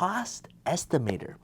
cost estimator.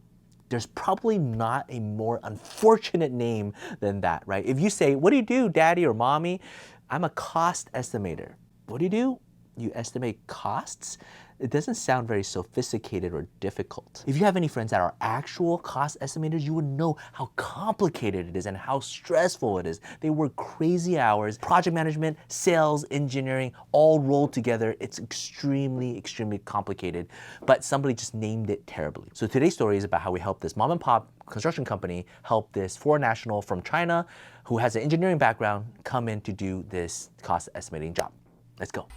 There's probably not a more unfortunate name than that, right? If you say, what do you do, daddy or mommy? I'm a cost estimator. What do? You estimate costs? It doesn't sound very sophisticated or difficult. If you have any friends that are actual cost estimators, you would know how complicated it is and how stressful it is. They work crazy hours, project management, sales, engineering, all rolled together. It's extremely complicated, but somebody just named it terribly. So today's story is about how we help this mom and pop construction company help this foreign national from China who has an engineering background come in to do this cost estimating job. Let's go.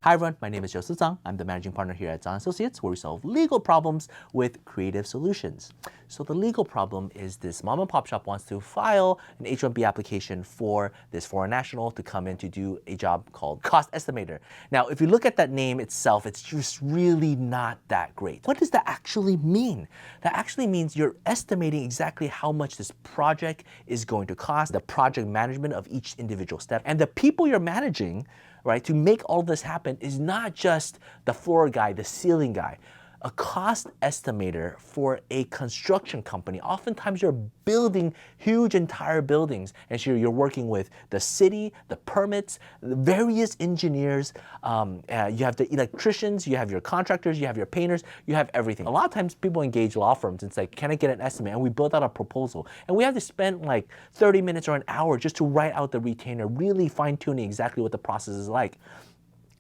Hi everyone, my name is Joseph Tsang. I'm the managing partner here at Tsang Associates, where we solve legal problems with creative solutions. So the legal problem is this mom and pop shop wants to file an H-1B application for this foreign national to come in to do a job called Cost Estimator. Now, if you look at that name itself, it's just really not that great. What does that actually mean? That actually means you're estimating exactly how much this project is going to cost, the project management of each individual step, and the people you're managing, right, to make all this happen is not just the floor guy, the ceiling guy. A cost estimator for a construction company, oftentimes you're building huge entire buildings, and so you're working with the city, the permits, the various engineers, you have the electricians, you have your contractors, you have your painters, you have everything. A lot of times people engage law firms and say, can I get an estimate? And we build out a proposal. And we have to spend like 30 minutes or an hour just to write out the retainer, really fine-tuning exactly what the process is like.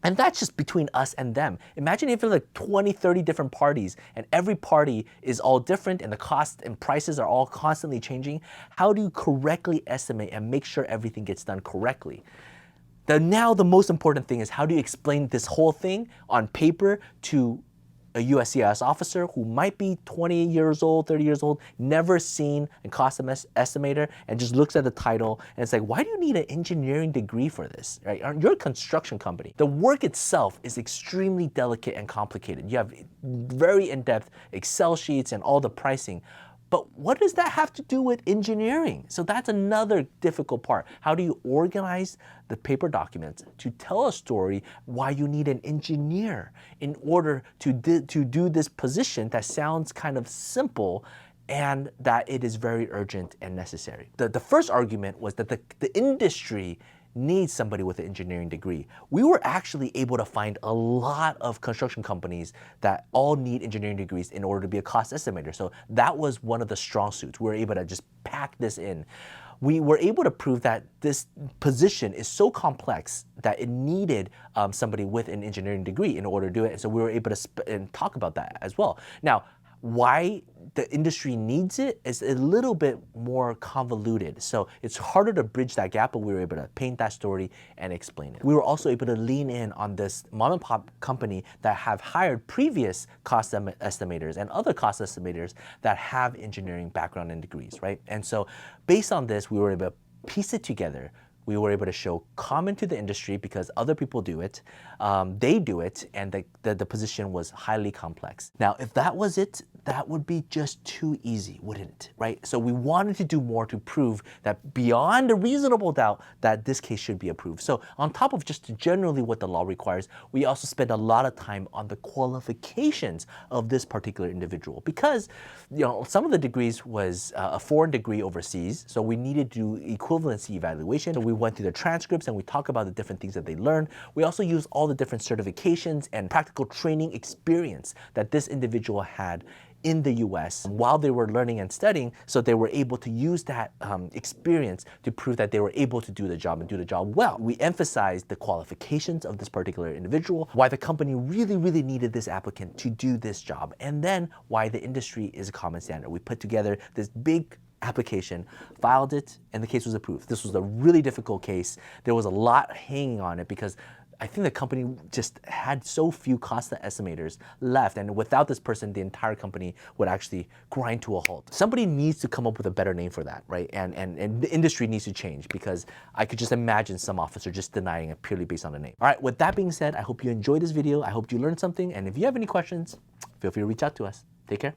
And that's just between us and them. Imagine if there's like 20, 30 different parties and every party is all different and the costs and prices are all constantly changing. How do you correctly estimate and make sure everything gets done correctly? Now the most important thing is how do you explain this whole thing on paper to a USCIS officer who might be 20 years old, 30 years old, never seen a cost estimator, and just looks at the title and it's like, why do you need an engineering degree for this, right? You're a construction company. The work itself is extremely delicate and complicated. You have very in-depth Excel sheets and all the pricing. But what does that have to do with engineering? So that's another difficult part. How do you organize the paper documents to tell a story why you need an engineer in order to do this position that sounds kind of simple and that it is very urgent and necessary? The first argument was that the industry needs somebody with an engineering degree. We were actually able to find a lot of construction companies that all need engineering degrees in order to be a cost estimator. So that was one of the strong suits. We were able to just pack this in. We were able to prove that this position is so complex that it needed somebody with an engineering degree in order to do it. And so we were able to talk about that as well. Now, why the industry needs it is a little bit more convoluted. So it's harder to bridge that gap, but we were able to paint that story and explain it. We were also able to lean in on this mom and pop company that have hired previous cost estimators and other cost estimators that have engineering background and degrees, right? And so based on this, we were able to piece it together. We were able to show common to the industry because other people do it, they do it, and the position was highly complex. Now, if that was it, that would be just too easy, wouldn't it, right? So we wanted to do more to prove that beyond a reasonable doubt that this case should be approved. So on top of just generally what the law requires, we also spent a lot of time on the qualifications of this particular individual because, you know, some of the degrees was a foreign degree overseas, so we needed to do equivalency evaluation. So we went through the transcripts and we talk about the different things that they learned. We also use all the different certifications and practical training experience that this individual had in the US while they were learning and studying, so they were able to use that experience to prove that they were able to do the job and do the job well. We emphasized the qualifications of this particular individual, why the company really needed this applicant to do this job, and then why the industry is a common standard. We put together this big application, filed it, and the case was approved. This was a really difficult case. There was a lot hanging on it because I think the company just had so few cost estimators left, and without this person, the entire company would actually grind to a halt. Somebody needs to come up with a better name for that, right? And the industry needs to change because I could just imagine some officer just denying it purely based on the name. All right, with that being said, I hope you enjoyed this video. I hope you learned something, and if you have any questions, feel free to reach out to us. Take care.